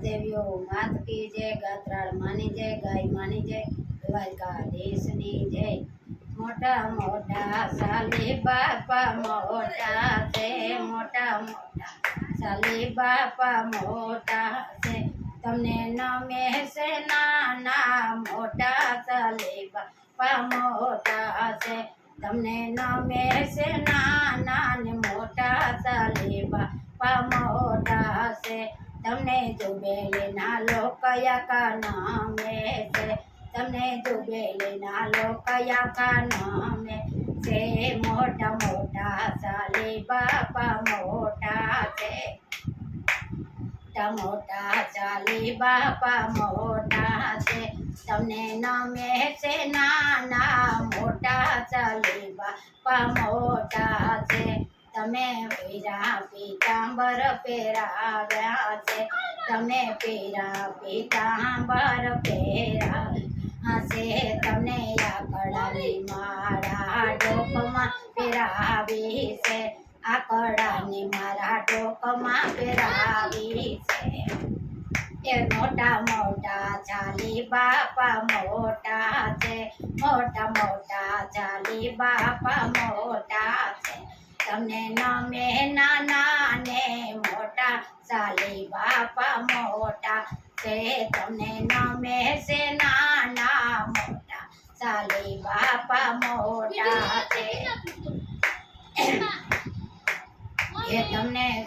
देवियो मात की जय, गात्राड़ मानी जय, गाय मानी जय, द्वारकाधीश नी जय। मोटा मोटा साली बापा मोटा से, मोटा मोटा साली बापा मोटा से, तमने नमे से नाना मोटा साली बापा मोटा से, तमने नमे से नाना ने मोटा साली बापा मोटा से, तमने जुबेली नालो कया का नामे से, तमने जुबेली नालो कया का नामे से, मोटा मोटा साली बापा मोटा से, मोटा साली बापा मोटा से, तमने नमे से नाना मोटा साली बापा मोटा से, तमे पीरा पीतांबर पेराव्या से, तमे पीरा पीतांबर पेराव्या से, तमने आकड़ानी मारा डोकमा पेरावी से, आकड़ानी मारा डोकमा पेरावी से। ये मोटा मोटा चाली बापा मोटा से, मोटा मोटा चाली बापा मोटा से, तमने नमे नाना ने मोटा साली बापा मोटा से, तमने नमे से नाना मोटा साली बापा मोटा से। ये तमने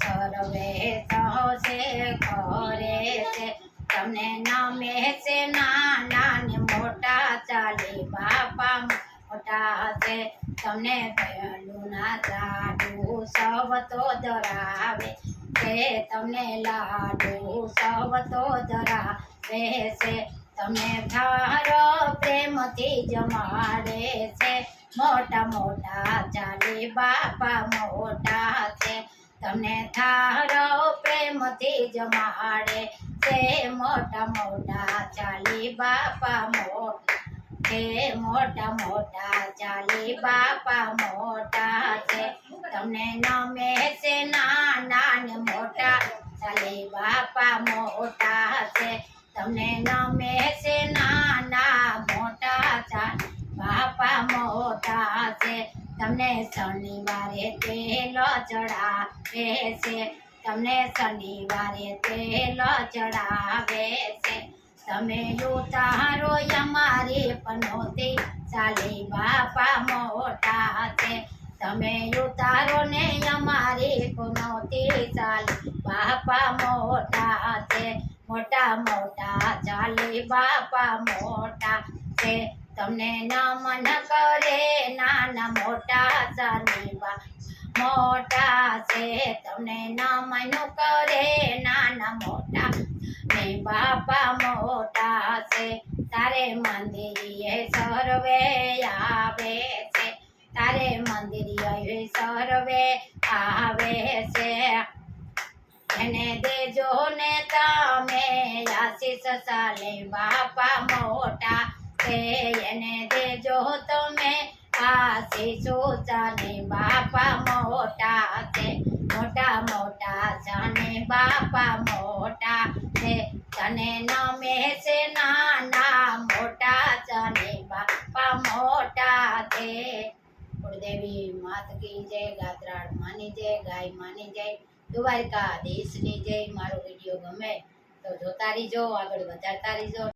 सर्वे सहो से करे से, तमने नमे से नाना ने मोटा साली बापा मोटा से, तमने दयालुना लाडू सब तो धरावे से, तमने लाडू सब तो धरावे से, तमने थारो प्रेम थी जमाड़े से, मोटा मोटा चाली बापा मोटा से, तमने थारो प्रेम थी जमाड़े से, मोटा मोटा चाली बापा मोटा से, मोटा मोटा चाली बापा मोटा से, तमने नमे से नाना ने मोटा चाली बापा मोटा से, तमने नमे से नाना मोटा चाली बापा मोटा से, तमने शनिवारे तेल चढ़ावे से, तमने शनिवारे तेल चढ़ावे से, तमे उतारो यमारी पनोती साली बापा मोटा से, तमे उतारो ने यमारी पनोती साली बापा मोटा से, मोटा मोटा चाली बापा मोटा से, तमने नमन करे नाना मोटा साली बापा मोटा से, तमने नमन करे नाना मोटा ने बापा मोटा से, तारे मंदिरिये सर्वे आवे से, तारे मंदिरिये सर्वे आवे से, एने देजो ने तमे आशीष साली बापा मोटा से, एने देजो तमे आशीष साली बापा मोटा से, मोटा मोटा साली बापा मोटा से, तने नमे से नाना मोटा साली बापा मोटा से। कुलदेवी मात की जय, गात्राड़ मानी जय, गाय मानी जय, द्वारकाधीश नी जय। मारो विडियो गमे तो जोता रहीजो, आगळ वधारता रहीजो।